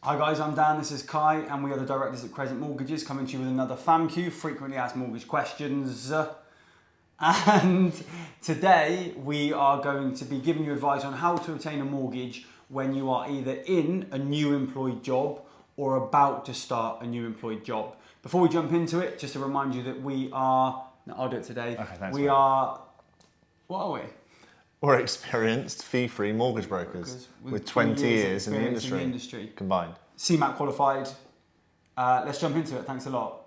Hi guys, I'm Dan, this is Kai, and we are the directors at Crescent Mortgages, coming to you with another FAMQ, frequently asked mortgage questions. And today we are going to be giving you advice on how to obtain a mortgage when you are either in a new employed job or about to start a new employed job. Before we jump into it, just to remind you that we are, no, I'll do it today. Okay, thanks, we mate. are, what are we? We're experienced fee-free mortgage brokers with 20 years in the industry combined. CMAT qualified. Let's jump into it. Thanks a lot.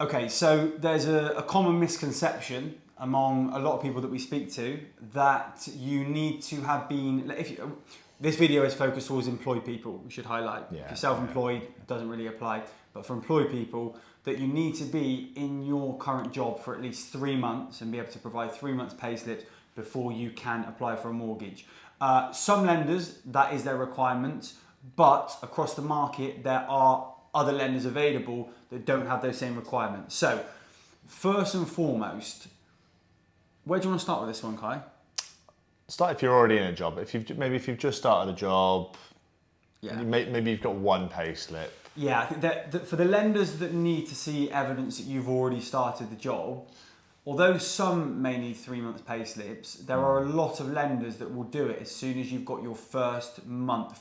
Okay, so there's a common misconception among a lot of people that we speak to that you need to have been, this video is focused towards employed people, we should highlight. Yeah, if you're self-employed, it doesn't really apply. But for employed people, that you need to be in your current job for at least 3 months and be able to provide 3 months pay slips before you can apply for a mortgage. Some lenders, that is their requirement, but across the market, there are other lenders available that don't have those same requirements. So, first and foremost, where do you want to start with this one, Kai? Start if you're already in a job. If you've just started a job, Yeah. maybe you've got one pay slip. Yeah, I think that for the lenders that need to see evidence that you've already started the job, although some may need 3 months pay slips, there are a lot of lenders that will do it as soon as you've got your first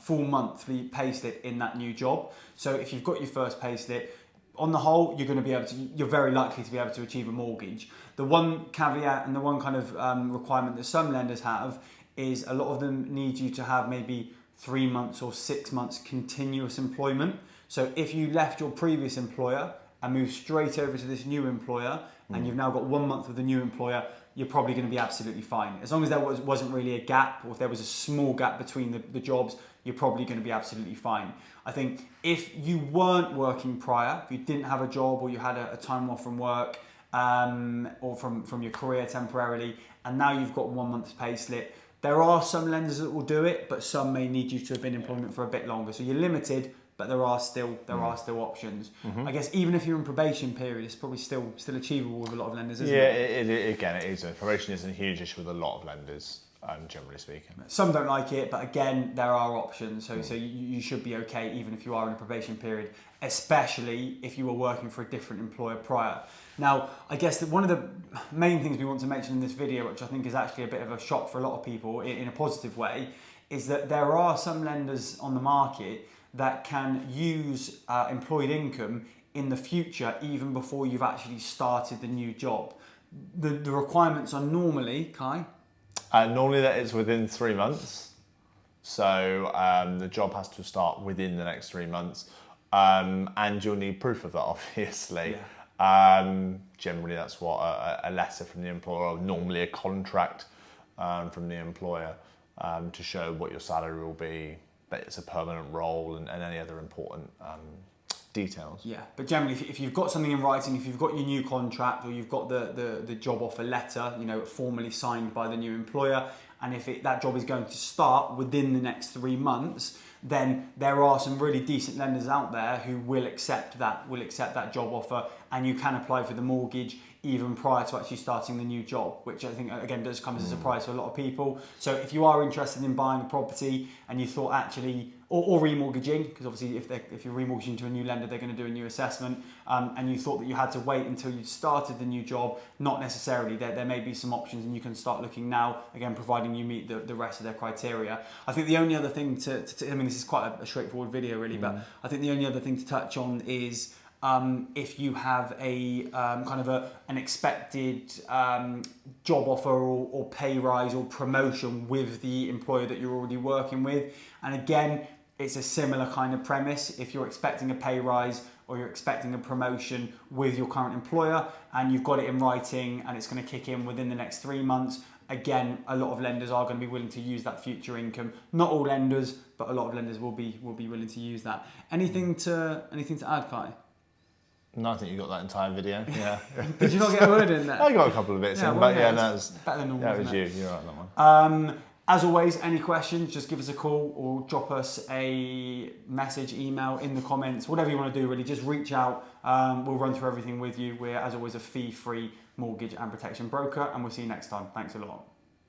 full monthly pay slip in that new job. So if you've got your first pay slip, on the whole, you're very likely to be able to achieve a mortgage. The one caveat and the one kind of requirement that some lenders have is a lot of them need you to have maybe 3 months or 6 months continuous employment. So if you left your previous employer and moved straight over to this new employer and you've now got 1 month with the new employer, you're probably going to be absolutely fine. As long as there wasn't really a gap, or if there was a small gap between the jobs, you're probably going to be absolutely fine. I think if you weren't working prior, if you didn't have a job or you had a time off from work or from your career temporarily, and now you've got 1 month's pay slip, there are some lenders that will do it, but some may need you to have been in employment for a bit longer. So you're limited, but there are still options. I guess even if you're in probation period, it's probably still achievable with a lot of lenders, isn't it? Again, it is. Probation isn't a huge issue with a lot of lenders, generally speaking. Some don't like it, but again, there are options. So you should be okay even if you are in a probation period, especially if you were working for a different employer prior. Now, I guess that one of the main things we want to mention in this video, which I think is actually a bit of a shock for a lot of people in a positive way, is that there are some lenders on the market that can use employed income in the future, even before you've actually started the new job. The requirements are normally, Kai? Normally that is within 3 months. So the job has to start within the next 3 months. And you'll need proof of that, obviously. Yeah. Generally that's what a letter from the employer, or normally a contract from the employer to show what your salary will be, that it's a permanent role, and any other important details. Yeah, but generally, if you've got something in writing, if you've got your new contract, or you've got the job offer letter, formally signed by the new employer, and if that job is going to start within the next 3 months, then there are some really decent lenders out there who will accept that job offer, and you can apply for the mortgage even prior to actually starting the new job, which I think, again, does come as a surprise to a lot of people. So if you are interested in buying a property and you thought actually, or remortgaging, because obviously if you're remortgaging to a new lender, they're going to do a new assessment, and you thought that you had to wait until you started the new job, not necessarily. There may be some options, and you can start looking now, again, providing you meet the rest of their criteria. I think the only other thing I mean, this is quite a straightforward video really, but I think the only other thing to touch on is if you have a kind of an expected job offer or pay rise or promotion with the employer that you're already working with. And again, it's a similar kind of premise. If you're expecting a pay rise or you're expecting a promotion with your current employer and you've got it in writing and it's going to kick in within the next 3 months, again, a lot of lenders are going to be willing to use that future income. Not all lenders, but a lot of lenders will be willing to use that. Anything to add, Kai? No, I think you got that entire video. Yeah. Did you not get a word in there? I got a couple of bits in, but yeah, no, it's better than normal. That was you. You're right on that one. As always, any questions, just give us a call or drop us a message, email in the comments, whatever you want to do really, just reach out. We'll run through everything with you. We're, as always, a fee-free mortgage and protection broker, and we'll see you next time. Thanks a lot.